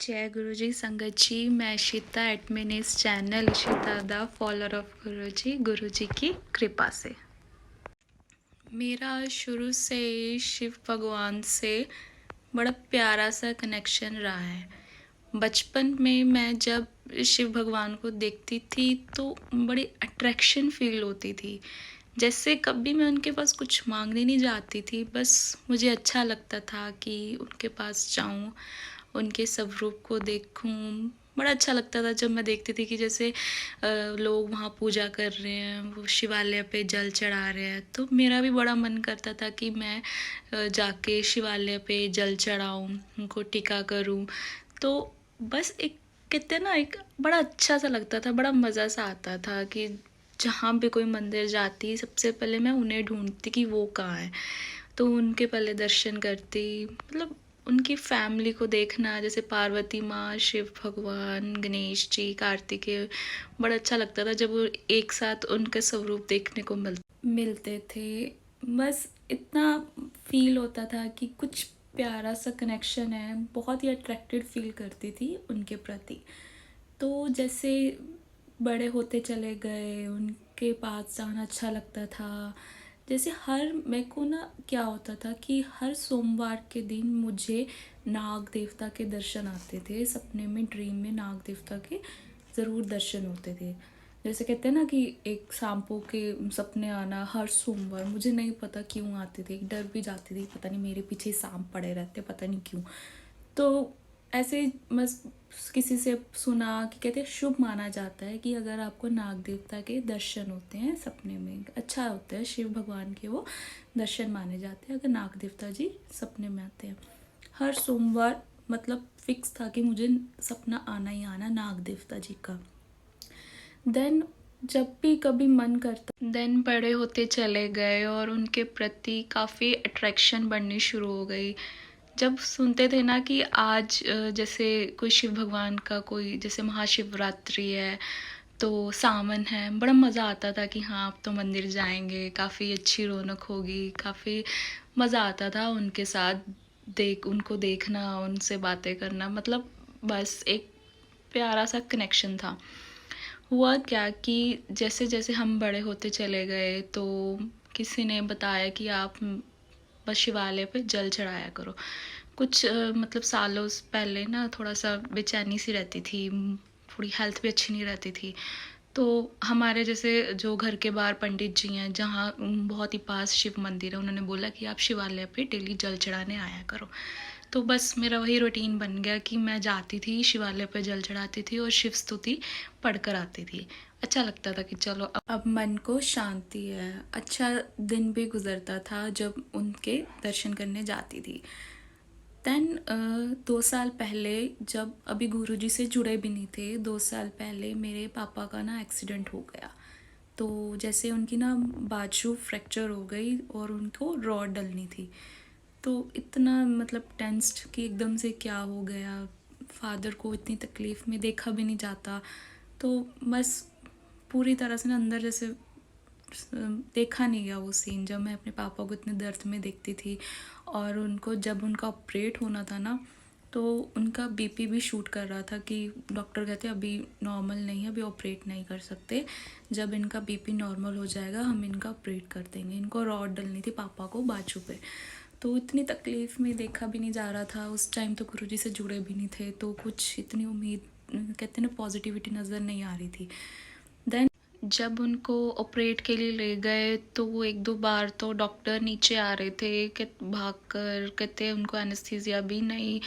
जय गुरु जी संगत जी। मैं इशिता एडमिन इस channel Ishita the follower of गुरु जी की कृपा से मेरा शुरू से ही शिव भगवान से बड़ा प्यारा सा कनेक्शन रहा है। बचपन में मैं जब शिव भगवान को देखती थी तो बड़ी अट्रैक्शन फील होती थी। जैसे कभी मैं उनके पास कुछ मांगने नहीं जाती थी, बस मुझे अच्छा लगता था कि उनके पास जाऊं, उनके स्वरूप को देखूं। बड़ा अच्छा लगता था जब मैं देखती थी कि जैसे लोग वहाँ पूजा कर रहे हैं, वो शिवालय पे जल चढ़ा रहे हैं, तो मेरा भी बड़ा मन करता था कि मैं जाके शिवालय पे जल चढ़ाऊं, उनको टीका करूं। तो बस एक कहते हैं ना, एक बड़ा अच्छा सा लगता था, बड़ा मज़ा सा आता था कि जहाँ भी कोई मंदिर जाती सबसे पहले मैं उन्हें ढूंढती कि वो कहाँ है, तो उनके पहले दर्शन करती। मतलब उनकी फैमिली को देखना, जैसे पार्वती माँ, शिव भगवान, गणेश जी, कार्तिकेय, बड़ा अच्छा लगता था जब वो एक साथ उनके स्वरूप देखने को मिलते थे। बस इतना फील होता था कि कुछ प्यारा सा कनेक्शन है, बहुत ही अट्रैक्टेड फील करती थी उनके प्रति। तो जैसे बड़े होते चले गए, उनके पास जाना अच्छा लगता था। जैसे हर मेरे को ना क्या होता था कि हर सोमवार के दिन मुझे नाग देवता के दर्शन आते थे सपने में, ड्रीम में नाग देवता के ज़रूर दर्शन होते थे। जैसे कहते हैं ना कि एक सांपों के सपने आना हर सोमवार, मुझे नहीं पता क्यों आते थे, डर भी जाती थी, पता नहीं मेरे पीछे सांप पड़े रहते, पता नहीं क्यों। तो ऐसे ही बस किसी से सुना कि कहते हैं शुभ माना जाता है कि अगर आपको नाग देवता के दर्शन होते हैं सपने में, अच्छा होता है, शिव भगवान के वो दर्शन माने जाते हैं अगर नाग देवता जी सपने में आते हैं। हर सोमवार मतलब फिक्स था कि मुझे सपना आना ही आना नाग देवता जी का। देन जब भी कभी मन करता, देन बड़े होते चले गए और उनके प्रति काफ़ी अट्रैक्शन बढ़नी शुरू हो गई। जब सुनते थे ना कि आज जैसे कोई शिव भगवान का कोई जैसे महाशिवरात्रि है, तो सावन है, बड़ा मज़ा आता था कि हाँ अब तो मंदिर जाएंगे, काफ़ी अच्छी रौनक होगी, काफ़ी मज़ा आता था उनके साथ उनको देखना, उनसे बातें करना। मतलब बस एक प्यारा सा कनेक्शन था। हुआ क्या कि जैसे जैसे हम बड़े होते चले गए तो किसी ने बताया कि आप बस शिवालय पे जल चढ़ाया करो। कुछ मतलब सालों पहले ना थोड़ा सा बेचैनी सी रहती थी, थोड़ी हेल्थ भी अच्छी नहीं रहती थी। तो हमारे जैसे जो घर के बाहर पंडित जी हैं, जहाँ बहुत ही पास शिव मंदिर है, उन्होंने बोला कि आप शिवालय पे डेली जल चढ़ाने आया करो। तो बस मेरा वही रूटीन बन गया कि मैं जाती थी शिवालय पे जल चढ़ाती थी और शिव स्तुति पढ़कर आती थी। अच्छा लगता था कि चलो अब मन को शांति है। अच्छा दिन भी गुजरता था जब उनके दर्शन करने जाती थी। देन 2 साल पहले, जब अभी गुरुजी से जुड़े भी नहीं थे, 2 साल पहले मेरे पापा का ना एक्सीडेंट हो गया। तो जैसे उनकी ना बाजू फ्रैक्चर हो गई और उनको रॉड डलनी थी। तो इतना मतलब टेंस्ड कि एकदम से क्या हो गया, फादर को इतनी तकलीफ़ में देखा भी नहीं जाता। तो बस पूरी तरह से ना अंदर जैसे देखा नहीं गया वो सीन, जब मैं अपने पापा को इतने दर्द में देखती थी। और उनको जब उनका ऑपरेट होना था ना, तो उनका बीपी भी शूट कर रहा था कि डॉक्टर कहते अभी नॉर्मल नहीं है, अभी ऑपरेट नहीं कर सकते, जब इनका बीपी नॉर्मल हो जाएगा हम इनका ऑपरेट कर देंगे। इनको रॉड डलनी थी पापा को बाजू पे। तो इतनी तकलीफ़ में देखा भी नहीं जा रहा था उस टाइम, तो गुरुजी से जुड़े भी नहीं थे, तो कुछ इतनी उम्मीद कहते हैं ना पॉजिटिविटी नज़र नहीं आ रही थी। देन जब उनको ऑपरेट के लिए ले गए तो वो 1-2 बार तो डॉक्टर नीचे आ रहे थे कि भाग कर, कहते उनको एनेस्थीसिया भी नहीं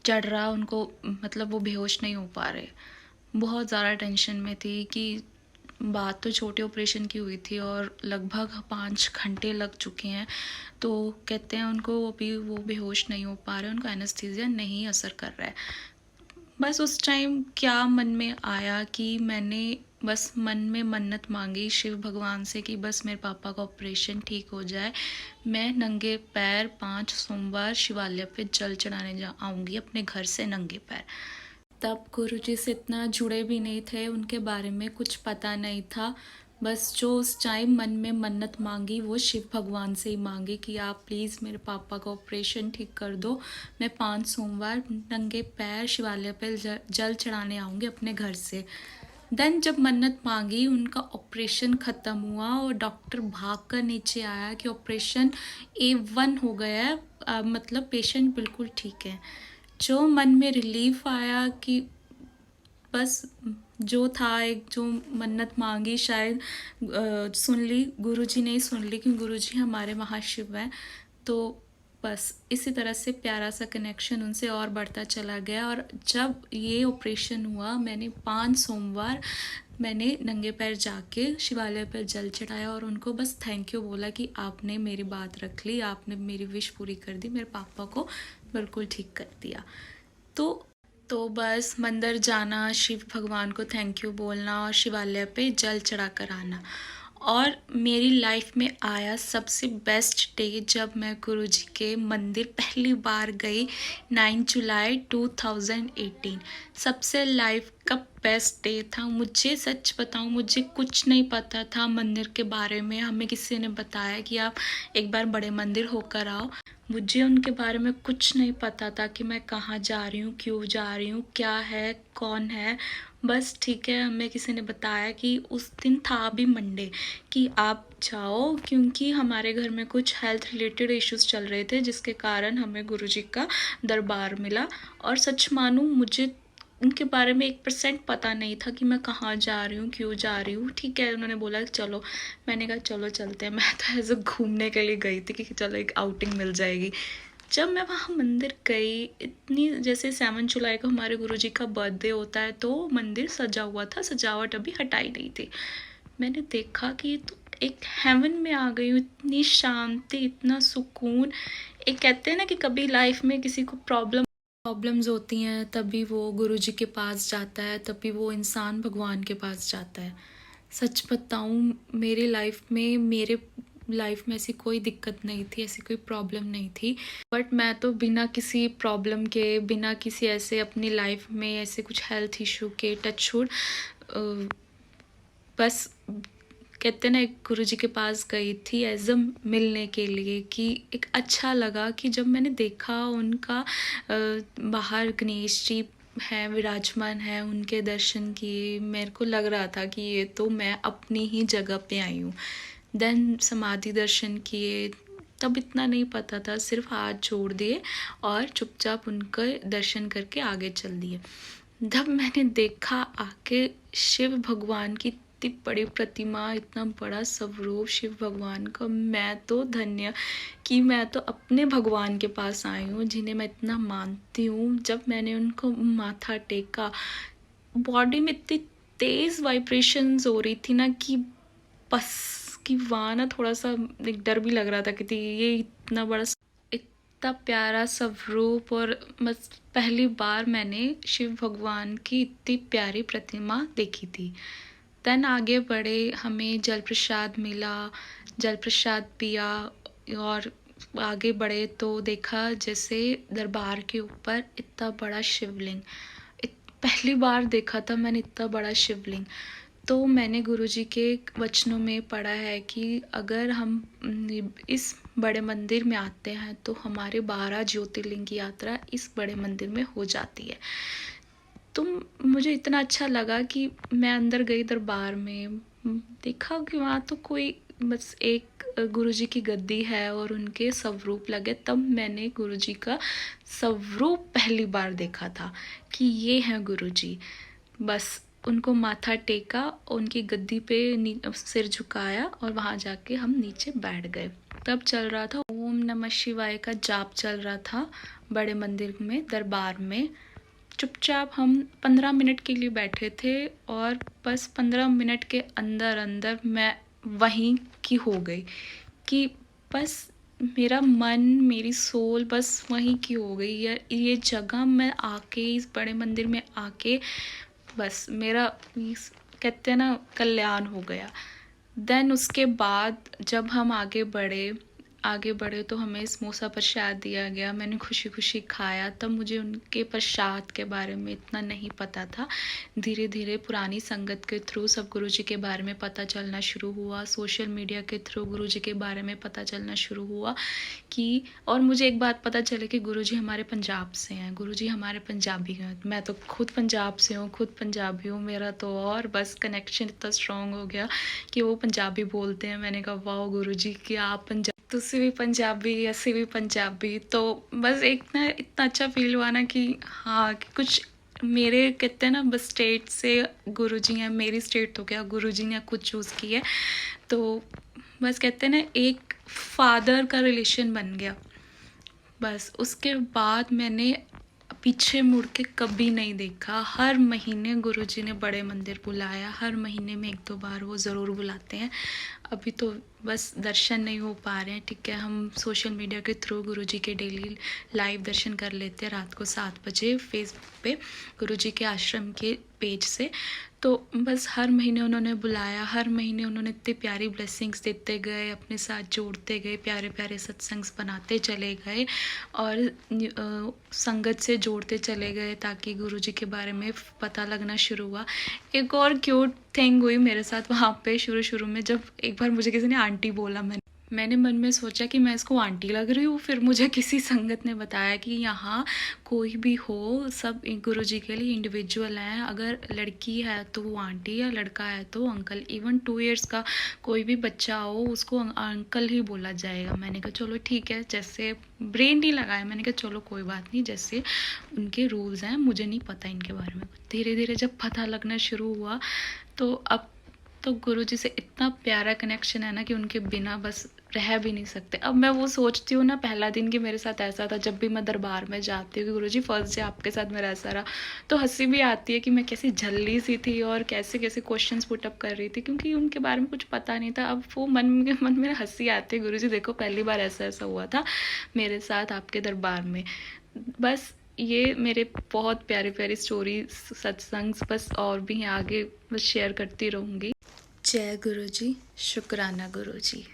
चढ़ रहा उनको, मतलब वो बेहोश नहीं हो पा रहे। बहुत ज़्यादा टेंशन में थी कि बात तो छोटे ऑपरेशन की हुई थी और लगभग 5 घंटे लग चुके हैं। तो कहते हैं उनको अभी वो बेहोश नहीं हो पा रहे, उनको एनेस्थीसिया नहीं असर कर रहा है। बस उस टाइम क्या मन में आया कि मैंने बस मन में मन्नत मांगी शिव भगवान से कि बस मेरे पापा का ऑपरेशन ठीक हो जाए, मैं नंगे पैर 5 सोमवार शिवालय पे जल चढ़ाने जा आऊँगी अपने घर से नंगे पैर। तब गुरुजी से इतना जुड़े भी नहीं थे, उनके बारे में कुछ पता नहीं था। बस जो उस टाइम मन में मन्नत मांगी वो शिव भगवान से ही मांगी कि आप प्लीज़ मेरे पापा का ऑपरेशन ठीक कर दो। मैं 5 सोमवार नंगे पैर शिवालय पर जल चढ़ाने आऊँगी अपने घर से। देन जब मन्नत मांगी उनका ऑपरेशन ख़त्म हुआ और डॉक्टर भाग कर नीचे आया कि ऑपरेशन A1 हो गया है, मतलब पेशेंट बिल्कुल ठीक है। जो मन में रिलीफ आया कि बस जो था, एक जो मन्नत मांगी शायद सुन ली, गुरुजी ने ही सुन ली क्योंकि गुरुजी हमारे महाशिव हैं। तो बस इसी तरह से प्यारा सा कनेक्शन उनसे और बढ़ता चला गया। और जब ये ऑपरेशन हुआ मैंने 5 सोमवार मैंने नंगे पैर जाके शिवालय पर जल चढ़ाया और उनको बस थैंक यू बोला कि आपने मेरी बात रख ली, आपने मेरी विश पूरी कर दी, मेरे पापा को बिल्कुल ठीक कर दिया। तो बस मंदिर जाना, शिव भगवान को थैंक यू बोलना और शिवालय पे जल चढ़ा कर आना। और मेरी लाइफ में आया सबसे बेस्ट डे जब मैं गुरुजी के मंदिर पहली बार गई 9 जुलाई 2018। सबसे लाइफ का बेस्ट डे था। मुझे सच बताऊं, मुझे कुछ नहीं पता था मंदिर के बारे में। हमें किसी ने बताया कि आप एक बार बड़े मंदिर होकर आओ। मुझे उनके बारे में कुछ नहीं पता था कि मैं कहाँ जा रही हूँ, क्यों जा रही हूँ, क्या है, कौन है। बस ठीक है, हमें किसी ने बताया कि उस दिन था भी मंडे कि आप जाओ, क्योंकि हमारे घर में कुछ हेल्थ रिलेटेड इश्यूज चल रहे थे जिसके कारण हमें गुरुजी का दरबार मिला। और सच मानूं, मुझे उनके बारे में 1% पता नहीं था कि मैं कहाँ जा रही हूँ, क्यों जा रही हूँ। ठीक है, उन्होंने बोला चलो, मैंने कहा चलो चलते हैं। मैं तो ऐसे घूमने के लिए गई थी कि चलो एक आउटिंग मिल जाएगी। जब मैं वहाँ मंदिर गई, इतनी जैसे 7 जुलाई को हमारे गुरुजी का बर्थडे होता है तो मंदिर सजा हुआ था, सजावट अभी हटाई नहीं थी। मैंने देखा कि ये तो एक हेवन में आ गई हूँ। इतनी शांति, इतना सुकून। एक कहते हैं ना कि कभी लाइफ में किसी को प्रॉब्लम्स होती हैं तभी वो गुरुजी के पास जाता है, तभी वो इंसान भगवान के पास जाता है। सच बताऊं, मेरे लाइफ में ऐसी कोई दिक्कत नहीं थी, ऐसी कोई प्रॉब्लम नहीं थी। बट मैं तो बिना किसी प्रॉब्लम के, बिना किसी ऐसे अपनी लाइफ में ऐसे कुछ हेल्थ इशू के टचवुड बस कहते ना एक गुरुजी के पास गई थी एज अ मिलने के लिए, कि एक अच्छा लगा कि जब मैंने देखा उनका बाहर गणेश जी हैं, विराजमान है, उनके दर्शन किए, मेरे को लग रहा था कि ये तो मैं अपनी ही जगह पे आई हूँ। देन समाधि दर्शन किए, तब इतना नहीं पता था, सिर्फ हाथ जोड़ दिए और चुपचाप उनका दर्शन करके आगे चल दिए। जब मैंने देखा आके शिव भगवान की इतनी बड़ी प्रतिमा, इतना बड़ा स्वरूप शिव भगवान का, मैं तो धन्य कि मैं तो अपने भगवान के पास आई हूँ जिन्हें मैं इतना मानती हूँ। जब मैंने उनको माथा टेका, बॉडी में इतनी तेज वाइब्रेशंस हो रही थी ना कि बस कि वहाँ ना थोड़ा सा एक डर भी लग रहा था कि ये इतना बड़ा, इतना प्यारा स्वरूप। और बस पहली बार मैंने शिव भगवान की इतनी प्यारी प्रतिमा देखी थी। देन आगे बढ़े, हमें जल प्रसाद मिला, जल प्रसाद पिया और आगे बढ़े तो देखा जैसे दरबार के ऊपर इतना बड़ा शिवलिंग, पहली बार देखा था मैंने इतना बड़ा शिवलिंग। तो मैंने गुरुजी के वचनों में पढ़ा है कि अगर हम इस बड़े मंदिर में आते हैं तो हमारे 12 ज्योतिर्लिंग की यात्रा इस बड़े मंदिर में हो जाती है। तो मुझे इतना अच्छा लगा कि मैं अंदर गई दरबार में, देखा कि वहाँ तो कोई बस एक गुरुजी की गद्दी है और उनके स्वरूप लगे। तब मैंने गुरुजी का स्वरूप पहली बार देखा था कि ये हैं गुरुजी। बस उनको माथा टेका, उनकी गद्दी पे सिर झुकाया और वहाँ जाके हम नीचे बैठ गए। तब चल रहा था ओम नमः शिवाय का जाप चल रहा था बड़े मंदिर में, दरबार में। चुपचाप हम 15 मिनट के लिए बैठे थे और बस 15 मिनट के अंदर अंदर मैं वहीं की हो गई कि बस मेरा मन, मेरी सोल बस वहीं की हो गई। ये जगह मैं आके, इस बड़े मंदिर में आके बस मेरा कहते हैं ना कल्याण हो गया। देन उसके बाद जब हम आगे बढ़े, आगे बढ़े तो हमें समोसा प्रसाद दिया गया, मैंने खुशी खुशी खाया। तब मुझे उनके प्रसाद के बारे में इतना नहीं पता था। धीरे धीरे पुरानी संगत के थ्रू सब गुरुजी के बारे में पता चलना शुरू हुआ, सोशल मीडिया के थ्रू गुरुजी के बारे में पता चलना शुरू हुआ कि, और मुझे एक बात पता चले कि गुरुजी हमारे पंजाब से हैं, गुरुजी हमारे पंजाबी हैं। मैं तो खुद पंजाब से हूँ, खुद पंजाबी हूँ, मेरा तो और बस कनेक्शन इतना स्ट्रॉन्ग हो गया कि वो पंजाबी बोलते हैं। मैंने कहा वाह गुरुजी कि आप पंजाब, तुसी भी पंजाबी, असी भी पंजाबी। तो बस एक ना इतना अच्छा फील हुआ ना कि हाँ कि कुछ मेरे कहते हैं ना बस स्टेट से गुरुजी हैं, मेरी स्टेट तो क्या गुरुजी ने खुद चूज़ की है। तो बस कहते हैं ना एक फादर का रिलेशन बन गया। बस उसके बाद मैंने पीछे मुड़ के कभी नहीं देखा। हर महीने गुरुजी ने बड़े मंदिर बुलाया, हर महीने में 1-2 बार वो ज़रूर बुलाते हैं। अभी तो बस दर्शन नहीं हो पा रहे हैं, ठीक है। हम सोशल मीडिया के थ्रू गुरुजी के डेली लाइव दर्शन कर लेते हैं रात को 7 बजे फेसबुक पे गुरुजी के आश्रम के पेज से। तो बस हर महीने उन्होंने बुलाया, हर महीने उन्होंने इतनी प्यारी ब्लेसिंग्स देते गए, अपने साथ जोड़ते गए, प्यारे प्यारे सत्संग्स बनाते चले गए और संगत से जोड़ते चले गए ताकि गुरुजी के बारे में पता लगना शुरू हुआ। एक और क्यूट थिंग हुई मेरे साथ वहाँ पे शुरू में, जब एक बार मुझे किसी ने आंटी बोला, मैंने मन में सोचा कि मैं इसको आंटी लग रही हूँ। फिर मुझे किसी संगत ने बताया कि यहाँ कोई भी हो, सब गुरुजी के लिए इंडिविजुअल हैं। अगर लड़की है तो वो आंटी या लड़का है तो अंकल। इवन 2 इयर्स का कोई भी बच्चा हो उसको अंकल ही बोला जाएगा। मैंने कहा चलो ठीक है, जैसे ब्रेन नहीं लगाया, मैंने कहा चलो कोई बात नहीं, जैसे उनके रूल्स हैं, मुझे नहीं पता इनके बारे में। धीरे धीरे जब पता लगना शुरू हुआ तो अब तो गुरुजी से इतना प्यारा कनेक्शन है ना कि उनके बिना बस रह भी नहीं सकते। अब मैं वो सोचती हूँ ना पहला दिन कि मेरे साथ ऐसा था, जब भी मैं दरबार में जाती हूँ कि गुरुजी फर्स्ट डे आपके साथ मेरा ऐसा रहा, तो हंसी भी आती है कि मैं कैसी झल्ली सी थी और कैसे कैसे क्वेश्चंस पुटअप कर रही थी क्योंकि उनके बारे में कुछ पता नहीं था। अब वो मन में हंसी आती है, गुरुजी देखो पहली बार ऐसा ऐसा हुआ था मेरे साथ आपके दरबार में। बस ये मेरे बहुत प्यारी प्यारी स्टोरी सत्संग बस और भी हैं, आगे बस शेयर करती रहूँगी। जय गुरुजी, शुक्राना गुरुजी।